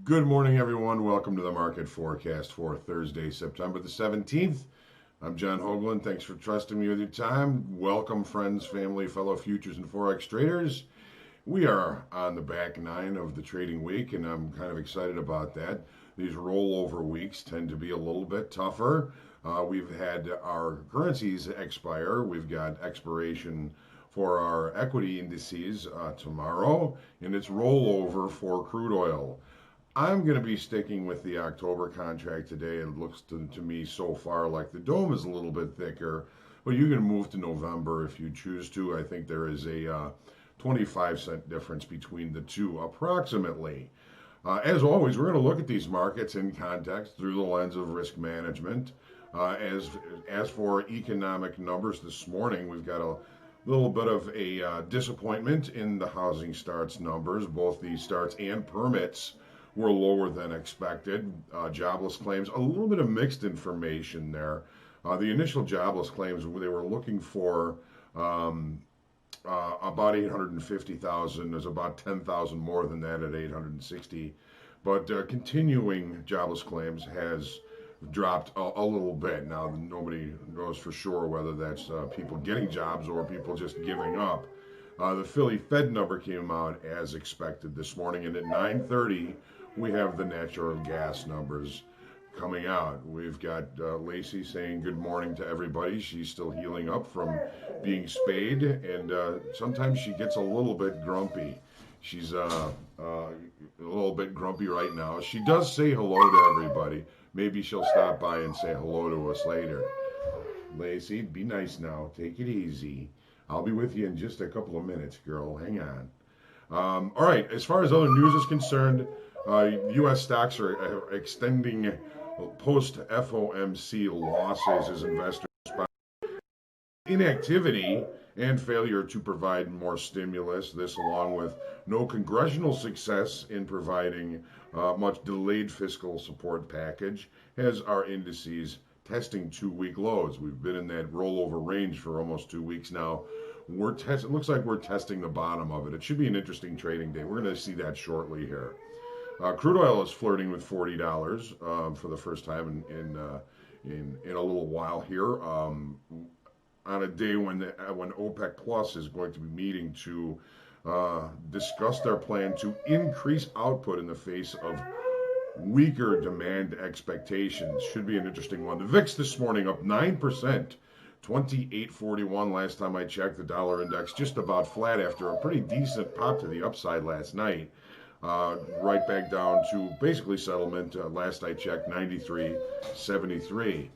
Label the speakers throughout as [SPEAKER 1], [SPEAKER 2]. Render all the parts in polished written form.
[SPEAKER 1] Good morning, everyone. Welcome to the market forecast for Thursday, September the 17th. I'm John Hoagland. Thanks for trusting me with your time. Welcome, friends, family, fellow futures and Forex traders. We are on the back nine of the trading week, and I'm kind of excited about that. These rollover weeks tend to be a little bit tougher. We've had our currencies expire. We've got expiration for our equity indices tomorrow, and it's rollover for crude oil. I'm going to be sticking with the October contract today. It looks to me so far like the dome is a little bit thicker, but you can move to November if you choose to. I think there is a 25-cent difference between the two, approximately. As always, we're going to look at these markets in context through the lens of risk management. As for economic numbers this morning, we've got a little bit of a disappointment in the housing starts numbers. Both the starts and permits were lower than expected. Jobless claims, a little bit of mixed information there. The initial jobless claims, they were looking for about 850,000. There's about 10,000 more than that at 860. But continuing jobless claims has dropped a little bit. Now, nobody knows for sure whether that's people getting jobs or people just giving up. The Philly Fed number came out as expected this morning, and at 9:30, we have the natural gas numbers coming out. We've got Lacey saying good morning to everybody. She's still healing up from being spayed, and sometimes she gets a little bit grumpy. She's a little bit grumpy right now. She does say hello to everybody. Maybe she'll stop by and say hello to us later. Lacey, be nice now. Take it easy. I'll be with you in just a couple of minutes, girl. Hang on. All right, as far as other news is concerned, U.S. stocks are extending post-FOMC losses as investors spot inactivity and failure to provide more stimulus. This, along with no congressional success in providing much delayed fiscal support package, has our indices testing 2-week lows. We've been in that rollover range for almost 2 weeks now. It looks like we're testing the bottom of it. It should be an interesting trading day. We're going to see that shortly here. Crude oil is flirting with $40 for the first time in a little while here. On a day when OPEC Plus is going to be meeting to discuss their plan to increase output in the face of weaker demand expectations. Should be an interesting one. The VIX this morning up 9%, 28.41 last time I checked. The dollar index just about flat after a pretty decent pop to the upside last night. Right back down to basically settlement. Last I checked, 93.73.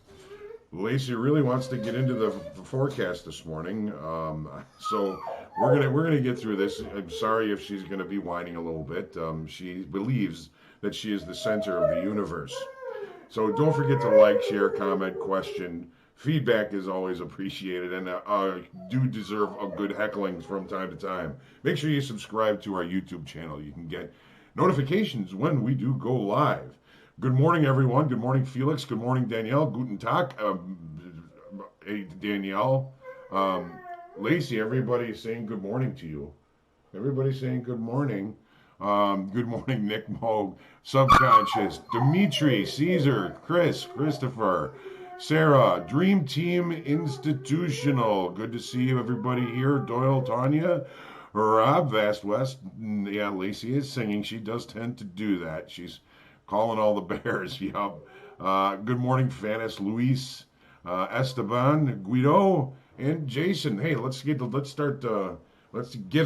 [SPEAKER 1] Lacey really wants to get into the forecast this morning, so we're gonna get through this. I'm sorry if she's gonna be whining a little bit. She believes that she is the center of the universe. So don't forget to like, share, comment, question. Feedback is always appreciated, and do deserve a good heckling from time to time. Make sure you subscribe to our YouTube channel. You can get notifications when we do go live. Good morning, everyone. Good morning, Felix. Good morning, Danielle. Guten Tag. Hey, Danielle. Lacey, everybody is saying good morning to you. Everybody's saying good morning. Good morning, Nick Moog, Subconscious, Dimitri, Caesar, Chris, Christopher, Sarah, Dream Team Institutional. Good to see you, everybody here. Doyle, Tanya, Rob, Vast West. Yeah, Lacey is singing. She does tend to do that. She's calling all the bears. Yup. Good morning, Fanis, Luis, Esteban, Guido, and Jason. Hey, let's get a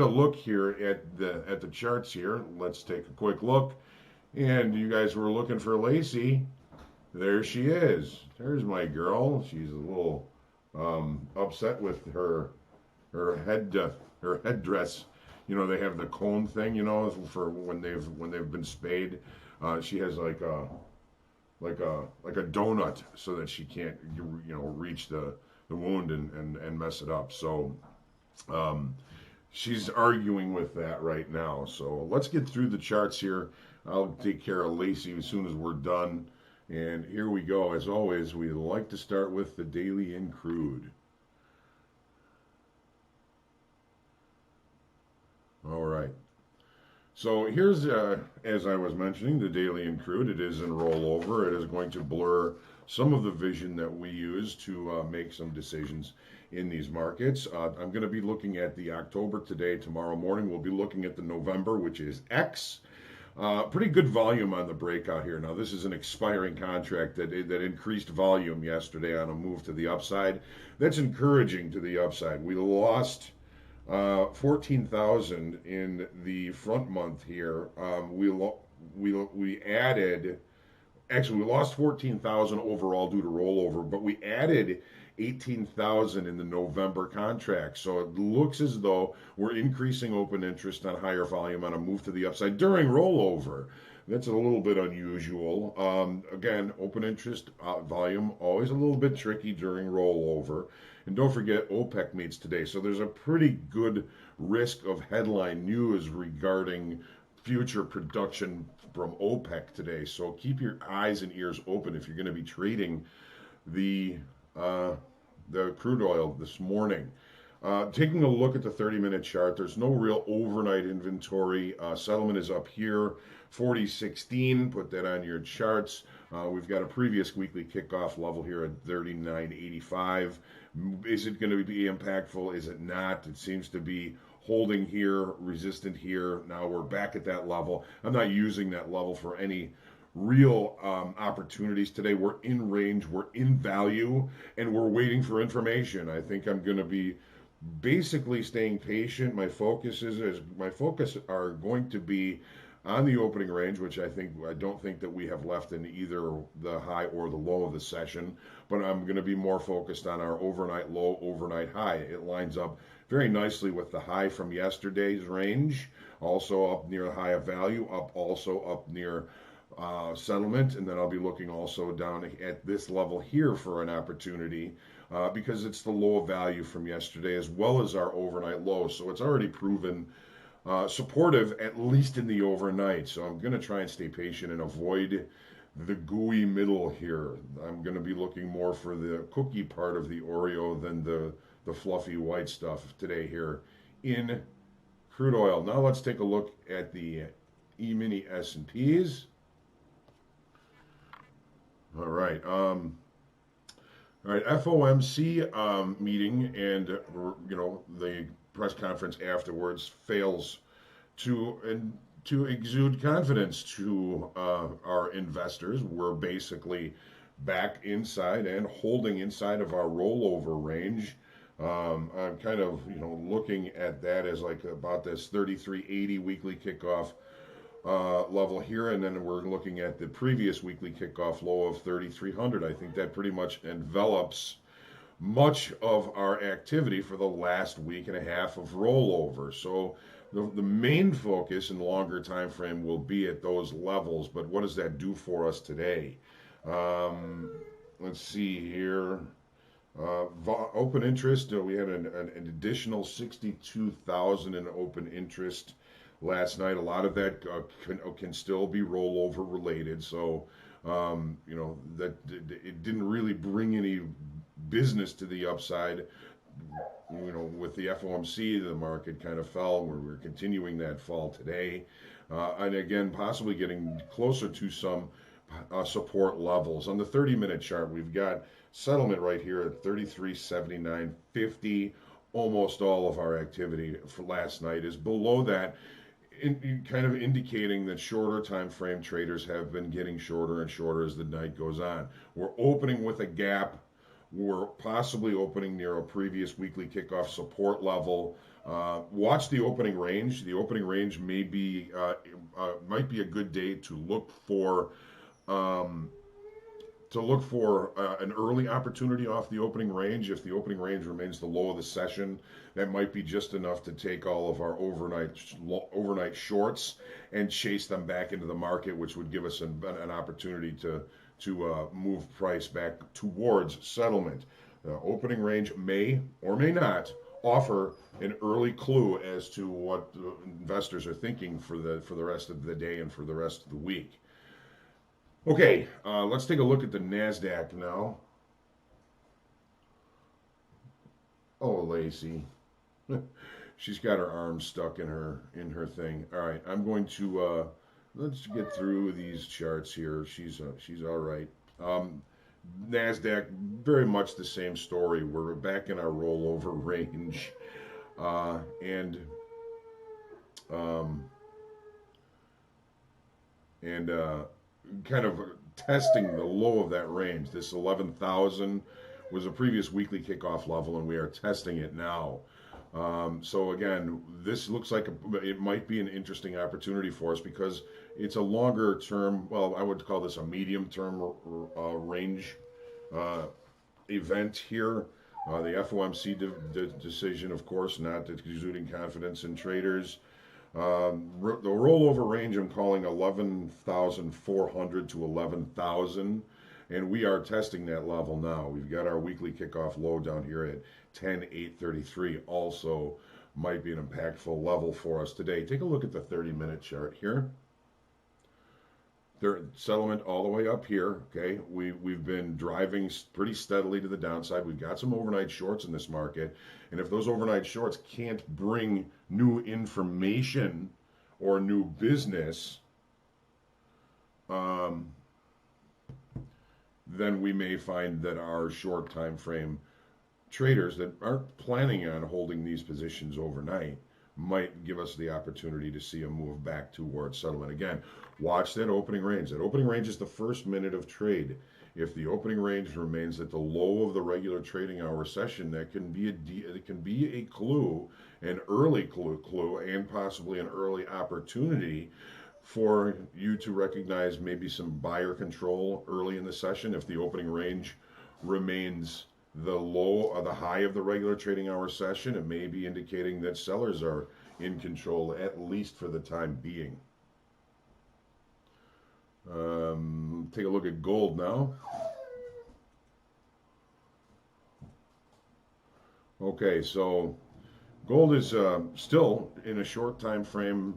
[SPEAKER 1] look here at the charts here. Let's take a quick look. And you guys were looking for Lacey. There she is. There's my girl. She's a little upset with her headdress. You know, they have the cone thing, you know, for when they've been spayed. She has like a donut so that she can't reach the wound and mess it up. So she's arguing with that right now. So let's get through the charts here. I'll take care of Lacey as soon as we're done. And here we go. As always, we like to start with the daily in crude. All right. So here's, as I was mentioning, the daily and crude. It is in rollover. It is going to blur some of the vision that we use to make some decisions in these markets. I'm going to be looking at the October today. Tomorrow morning, we'll be looking at the November, which is X. Pretty good volume on the breakout here. Now, this is an expiring contract that increased volume yesterday on a move to the upside. That's encouraging to the upside. We lost 14,000 in the front month here. We added, actually, we lost 14,000 overall due to rollover, but we added 18,000 in the November contract. So it looks as though we're increasing open interest on higher volume on a move to the upside during rollover. That's a little bit unusual. Again, open interest volume always a little bit tricky during rollover. And don't forget, OPEC meets today. So there's a pretty good risk of headline news regarding future production from OPEC today. So keep your eyes and ears open if you're going to be trading the uh, the crude oil this morning. Taking a look at the 30-minute chart, there's no real overnight inventory. Settlement is up here, 40.16. Put that on your charts. We've got a previous weekly kickoff level here at 39.85. Is it going to be impactful? Is it not? It seems to be holding here, resistant here. Now we're back at that level. I'm not using that level for any real opportunities today. We're in range, we're in value, and we're waiting for information. I think I'm going to be basically staying patient. My focus are going to be on the opening range, which I don't think that we have left in either the high or the low of the session, but I'm going to be more focused on our overnight low, overnight high. It lines up very nicely with the high from yesterday's range, also up near the high of value, also up near settlement, and then I'll be looking also down at this level here for an opportunity because it's the low of value from yesterday as well as our overnight low. So it's already proven supportive, at least in the overnight. So I'm going to try and stay patient and avoid the gooey middle here. I'm going to be looking more for the cookie part of the Oreo than the fluffy white stuff today here in crude oil. Now let's take a look at the E-mini S&Ps. All right. FOMC meeting and the press conference afterwards fails to exude confidence to our investors. We're basically back inside and holding inside of our rollover range. I'm kind of looking at that as like about this 33.80 weekly kickoff level here, and then we're looking at the previous weekly kickoff low of 3,300. I think that pretty much envelops much of our activity for the last week and a half of rollover. So the main focus in the longer time frame will be at those levels, but what does that do for us today? Let's see here. Open interest, we had an additional 62,000 in open interest last night. A lot of that can still be rollover related. So, that it didn't really bring any business to the upside. With the FOMC, the market kind of fell. We're continuing that fall today. And again, possibly getting closer to some support levels. On the 30-minute chart, we've got settlement right here at 33.79.50. Almost all of our activity for last night is below that, kind of indicating that shorter time frame traders have been getting shorter and shorter as the night goes on. We're opening with a gap. We're possibly opening near a previous weekly kickoff support level. Watch the opening range. The opening range might be a good day to look for an early opportunity off the opening range. If the opening range remains the low of the session, that might be just enough to take all of our overnight shorts and chase them back into the market, which would give us an opportunity to move price back towards settlement. Opening range may or may not offer an early clue as to what investors are thinking for the rest of the day and for the rest of the week. Okay, let's take a look at the NASDAQ now. Oh, Lacey. She's got her arm stuck in her thing. All right, I'm going to let's get through these charts here. She's all right. Um, Nasdaq, very much the same story. We're back in our rollover range, and um, and kind of testing the low of that range. This 11,000 was a previous weekly kickoff level, and we are testing it now. So again, this looks like it might be an interesting opportunity for us because it's a longer term. Well, I would call this a medium term range uh, event here. The FOMC decision, of course, not exuding confidence in traders. The rollover range I'm calling 11,400 to 11,000, and we are testing that level now. We've got our weekly kickoff low down here at 10,833. Also, might be an impactful level for us today. Take a look at the 30-minute chart here. Their settlement all the way up here. Okay, we've been driving pretty steadily to the downside. We've got some overnight shorts in this market, and if those overnight shorts can't bring new information or new business, then we may find that our short time frame traders that aren't planning on holding these positions overnight might give us the opportunity to see a move back towards settlement. Again, watch that opening range. That opening range is the first minute of trade. If the opening range remains at the low of the regular trading hour session, that can be it can be a clue, an early clue, and possibly an early opportunity for you to recognize maybe some buyer control early in the session. If the opening range remains the low or the high of the regular trading hour session, it may be indicating that sellers are in control, at least for the time being. Take a look at gold now. Okay, so gold is still in a short time frame,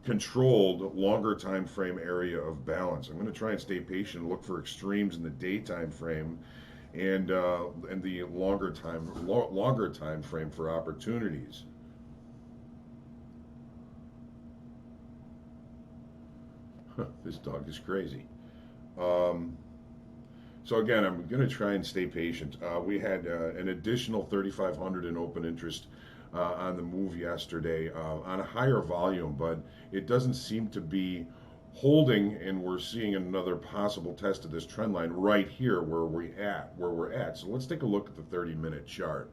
[SPEAKER 1] controlled longer time frame area of balance. I'm going to try and stay patient, look for extremes in the day time frame, and the longer time frame for opportunities. This dog is crazy. So again, I'm going to try and stay patient. We had an additional 3,500 in open interest on the move yesterday on a higher volume, but it doesn't seem to be holding, and we're seeing another possible test of this trend line right here where we're at. So let's take a look at the 30-minute chart.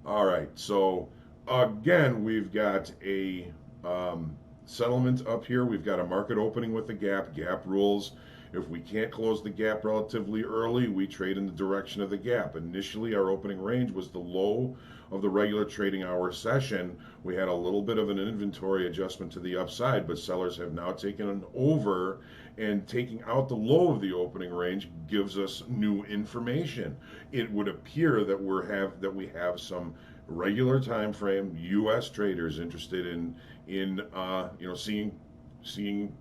[SPEAKER 1] All right, so again, we've got a settlement up here. We've got a market opening with the gap rules. If we can't close the gap relatively early, we trade in the direction of the gap. Initially, our opening range was the low of the regular trading hour session. We had a little bit of an inventory adjustment to the upside, but sellers have now taken an over, and taking out the low of the opening range gives us new information. It would appear that we have some regular time frame U.S. traders interested in seeing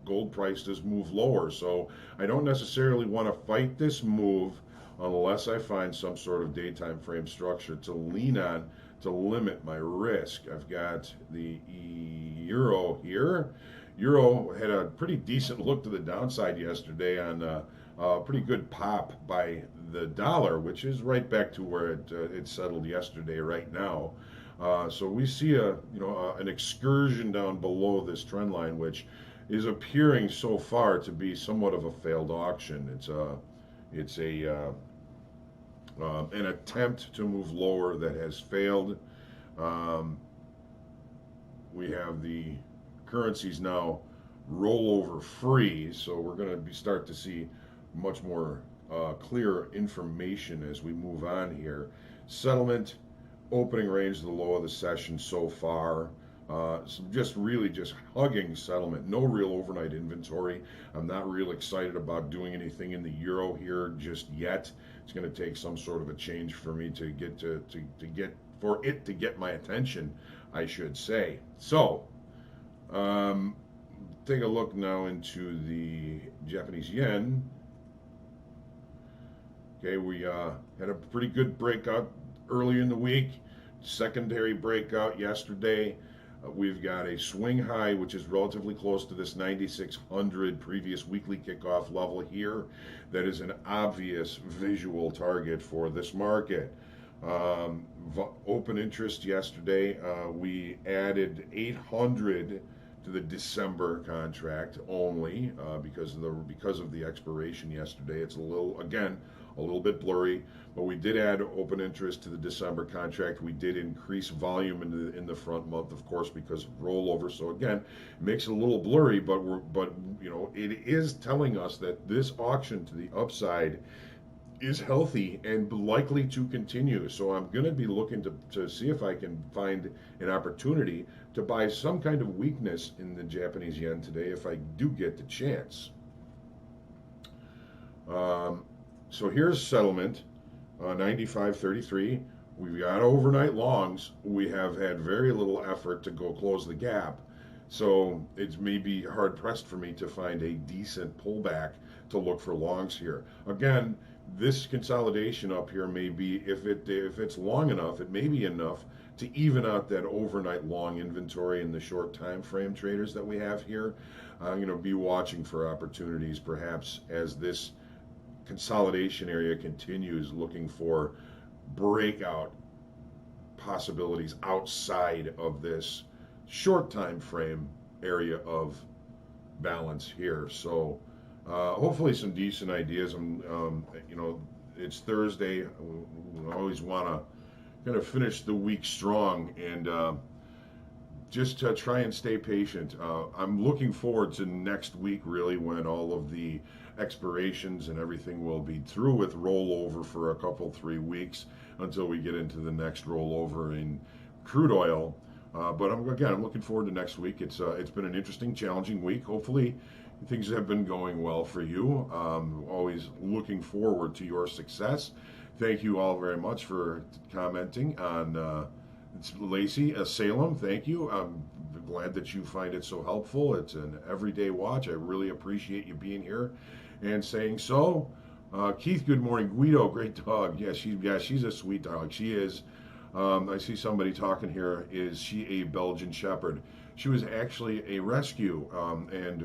[SPEAKER 1] gold prices move lower. So I don't necessarily want to fight this move unless I find some sort of daytime frame structure to lean on to limit my risk. I've got the euro here. Euro had a pretty decent look to the downside yesterday on a pretty good pop by the dollar, which is right back to where it settled yesterday right now. So we see an excursion down below this trend line, which is appearing so far to be somewhat of a failed auction. It's an attempt to move lower that has failed. We have the currencies now rollover free, so we're going to start to see much more clear information as we move on here. Settlement, opening range, the low of the session so far. So just hugging settlement. No real overnight inventory. I'm not real excited about doing anything in the euro here just yet. It's going to take some sort of a change for me to get my attention, I should say. So, take a look now into the Japanese yen. Okay, we had a pretty good breakout early in the week. Secondary breakout yesterday. We've got a swing high, which is relatively close to this 9,600 previous weekly kickoff level here. That is an obvious visual target for this market. Open interest yesterday, we added 800 to the December contract only because of the expiration yesterday. It's a little bit blurry, but we did add open interest to the December contract. We did increase volume in the front month, of course, because of rollover. So again, it makes it a little blurry, but it is telling us that this auction to the upside is healthy and likely to continue. So I'm going to be looking to see if I can find an opportunity to buy some kind of weakness in the Japanese yen today if I do get the chance. So here's settlement, 95.33. We've got overnight longs. We have had very little effort to go close the gap. So it's maybe hard pressed for me to find a decent pullback to look for longs here. Again, this consolidation up here may be, if it's long enough, it may be enough to even out that overnight long inventory in the short time frame traders that we have here. Be watching for opportunities perhaps as this consolidation area continues, looking for breakout possibilities outside of this short time frame area of balance here. So hopefully some decent ideas. It's Thursday. We always want to kind of finish the week strong and just to try and stay patient. I'm looking forward to next week, really, when all of the expirations and everything will be through with rollover for a couple, 3 weeks until we get into the next rollover in crude oil. But I'm looking forward to next week. It's been an interesting, challenging week. Hopefully, things have been going well for you. Always looking forward to your success. Thank you all very much for commenting on it's Lacey, Salem. Thank you. I'm glad that you find it so helpful. It's an everyday watch. I really appreciate you being here and saying so. Keith, good morning. Guido, great dog. Yeah, she's a sweet dog. She is. I see somebody talking here. Is she a Belgian Shepherd? She was actually a rescue, and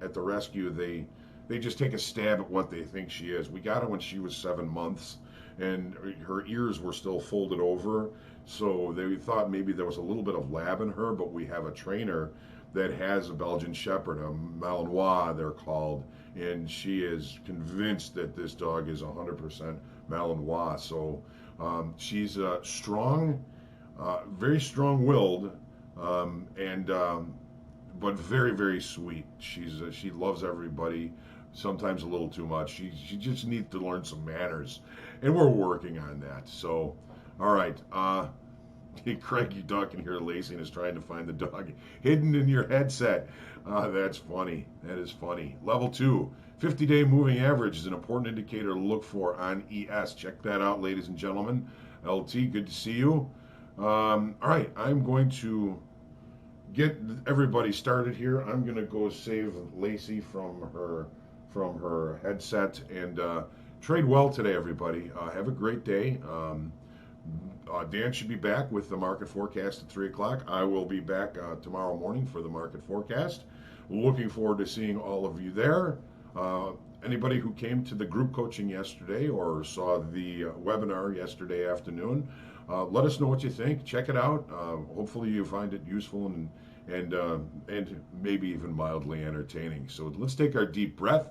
[SPEAKER 1] at the rescue they just take a stab at what they think she is. We got her when she was 7 months, and her ears were still folded over, so they thought maybe there was a little bit of lab in her. But we have a trainer that has a Belgian Shepherd, a Malinois they're called, and she is convinced that this dog is 100% Malinois. So she's strong, very strong-willed, but very, very sweet. She loves everybody, sometimes a little too much. She just needs to learn some manners, and we're working on that. So, all right. Craig, you talking here, Lacey, is trying to find the dog hidden in your headset. That's funny. That is funny. Level 2, 50-day moving average is an important indicator to look for on ES. Check that out, ladies and gentlemen. LT, good to see you. All right, I'm going to get everybody started here. I'm going to go save Lacey from her headset and trade well today, everybody. Have a great day. Dan should be back with the market forecast at 3 o'clock. I will be back tomorrow morning for the market forecast. Looking forward to seeing all of you there. Anybody who came to the group coaching yesterday or saw the webinar yesterday afternoon, let us know what you think. Check it out. Hopefully you find it useful and maybe even mildly entertaining. So let's take our deep breath.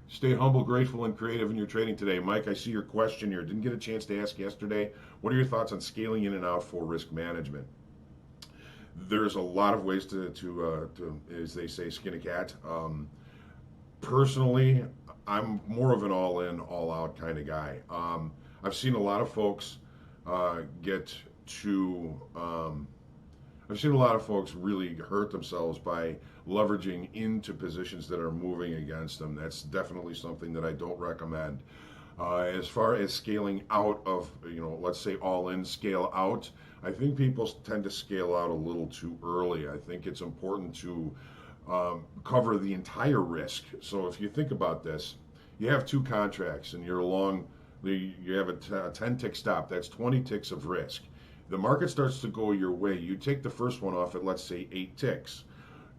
[SPEAKER 1] Stay humble, grateful, and creative in your trading today. Mike, I see your question here. Didn't get a chance to ask yesterday. What are your thoughts on scaling in and out for risk management? There's a lot of ways to as they say, skin a cat. Personally, I'm more of an all-in, all-out kind of guy. I've seen a lot of folks I've seen a lot of folks really hurt themselves by leveraging into positions that are moving against them. That's definitely something that I don't recommend. As far as scaling out of, let's say all in, scale out, I think people tend to scale out a little too early. I think it's important to cover the entire risk. So if you think about this, you have two contracts and you're along, you have a 10 tick stop, that's 20 ticks of risk. The market starts to go your way. You take the first one off at, let's say, 8 ticks.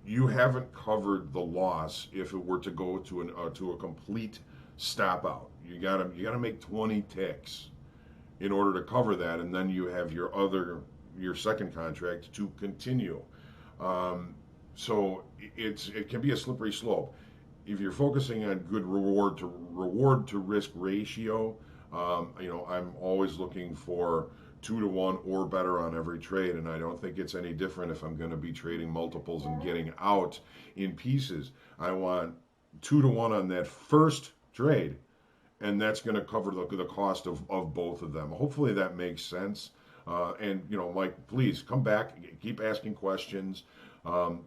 [SPEAKER 1] You haven't covered the loss if it were to go to a complete stop out. You gotta make 20 ticks in order to cover that, and then you have your second contract to continue. Um, so it can be a slippery slope. If you're focusing on good reward to risk ratio, I'm always looking for 2 to 1 or better on every trade, and I don't think it's any different if I'm going to be trading multiples and getting out in pieces. I want 2 to 1 on that first trade, and that's going to cover the cost of both of them. Hopefully that makes sense. And Mike, please come back, keep asking questions.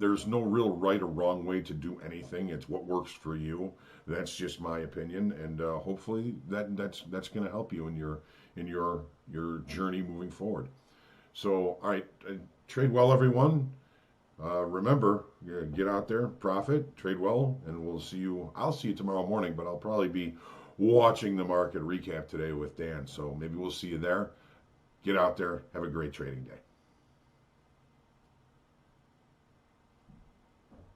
[SPEAKER 1] There's no real right or wrong way to do anything. It's what works for you. That's just my opinion, and hopefully that's going to help you in your journey moving forward. So, all right, trade well, everyone. Remember, get out there, profit, trade well, and we'll see you. I'll see you tomorrow morning, but I'll probably be watching the market recap today with Dan. So maybe we'll see you there. Get out there. Have a great trading day.